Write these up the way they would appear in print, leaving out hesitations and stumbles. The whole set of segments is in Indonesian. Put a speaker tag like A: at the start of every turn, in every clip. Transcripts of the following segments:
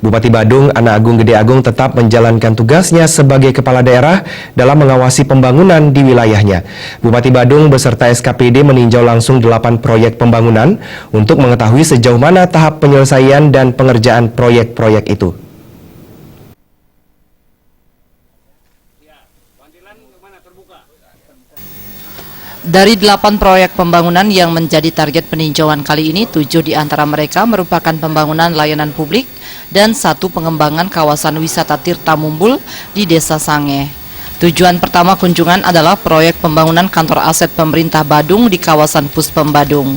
A: Bupati Badung, Ana Agung Gede Agung tetap menjalankan tugasnya sebagai kepala daerah dalam mengawasi pembangunan di wilayahnya. Bupati Badung beserta SKPD meninjau langsung 8 proyek pembangunan untuk mengetahui sejauh mana tahap penyelesaian dan pengerjaan proyek-proyek itu.
B: Dari 8 proyek pembangunan yang menjadi target peninjauan kali ini, 7 di antara mereka merupakan pembangunan layanan publik dan 1 pengembangan kawasan wisata Tirta Mumbul di Desa Sange. Tujuan pertama kunjungan adalah proyek pembangunan kantor aset pemerintah Badung di kawasan Puspem Badung.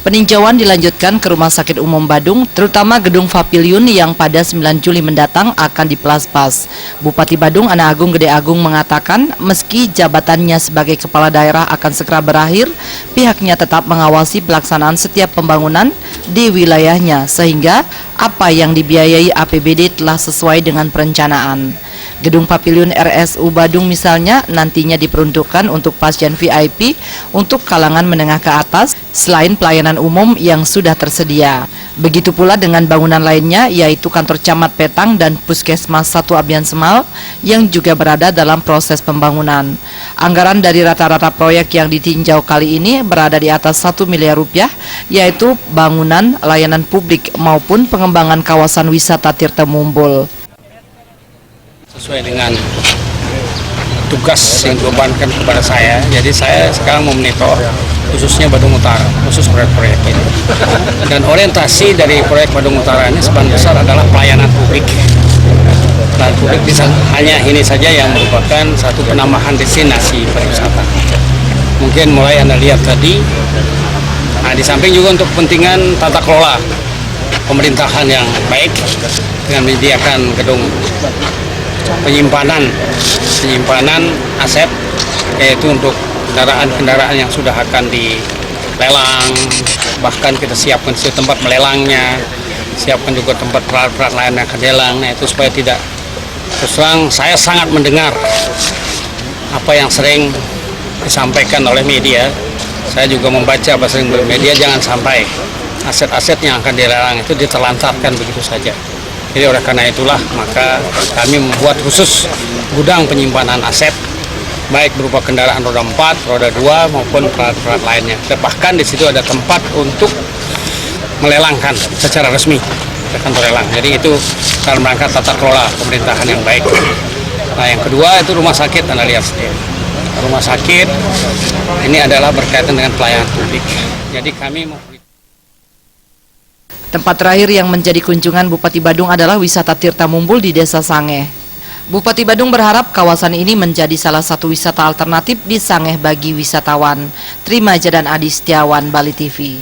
B: Peninjauan dilanjutkan ke Rumah Sakit Umum Badung, terutama gedung Pavilion yang pada 9 Juli mendatang akan diplaspas. Bupati Badung, Ana Agung Gede Agung mengatakan, meski jabatannya sebagai kepala daerah akan segera berakhir, pihaknya tetap mengawasi pelaksanaan setiap pembangunan di wilayahnya, sehingga apa yang dibiayai APBD telah sesuai dengan perencanaan. Gedung Pavilion RSU Badung misalnya nantinya diperuntukkan untuk pasien VIP untuk kalangan menengah ke atas selain pelayanan umum yang sudah tersedia. Begitu pula dengan bangunan lainnya yaitu kantor camat Petang dan Puskesmas 1 Abian Semal yang juga berada dalam proses pembangunan. Anggaran dari rata-rata proyek yang ditinjau kali ini berada di atas 1 miliar rupiah yaitu bangunan layanan publik maupun pengembangan kawasan wisata Tirta Mumbul.
C: Sesuai dengan tugas yang dibebankan kepada saya, jadi saya sekarang memonitor khususnya Badung Utara, khusus proyek-proyek ini. Dan orientasi dari proyek Badung Utara ini sebagian besar adalah pelayanan publik. Pelayanan publik bisa hanya ini saja yang merupakan satu penambahan destinasi pariwisata. Mungkin mulai Anda lihat tadi, nah di samping juga untuk kepentingan tata kelola pemerintahan yang baik dengan menyediakan gedung penyimpanan aset, yaitu untuk kendaraan-kendaraan yang sudah akan dilelang, bahkan kita siapkan tempat melelangnya, siapkan juga tempat peralatan lain yang akan dilelang. Nah itu supaya tidak, terus terang saya sangat mendengar apa yang sering disampaikan oleh media. Saya juga membaca apa sering media, jangan sampai aset-aset yang akan dilelang itu ditelantarkan begitu saja. Jadi oleh karena itulah maka kami membuat khusus gudang penyimpanan aset, baik berupa kendaraan roda 4, roda 2 maupun peralatan lainnya. Dan bahkan di situ ada tempat untuk melelangkan secara resmi ke kantor lelang. Jadi itu dalam rangka tata kelola pemerintahan yang baik. Nah yang kedua itu rumah sakit, Anda lihat sendiri. Rumah sakit ini adalah berkaitan dengan pelayanan publik. Jadi kami
B: Tempat terakhir yang menjadi kunjungan Bupati Badung adalah wisata Tirta Mumbul di Desa Sange. Bupati Badung berharap kawasan ini menjadi salah satu wisata alternatif di Sange bagi wisatawan. Trimaja dan Adi Setiawan, Bali TV.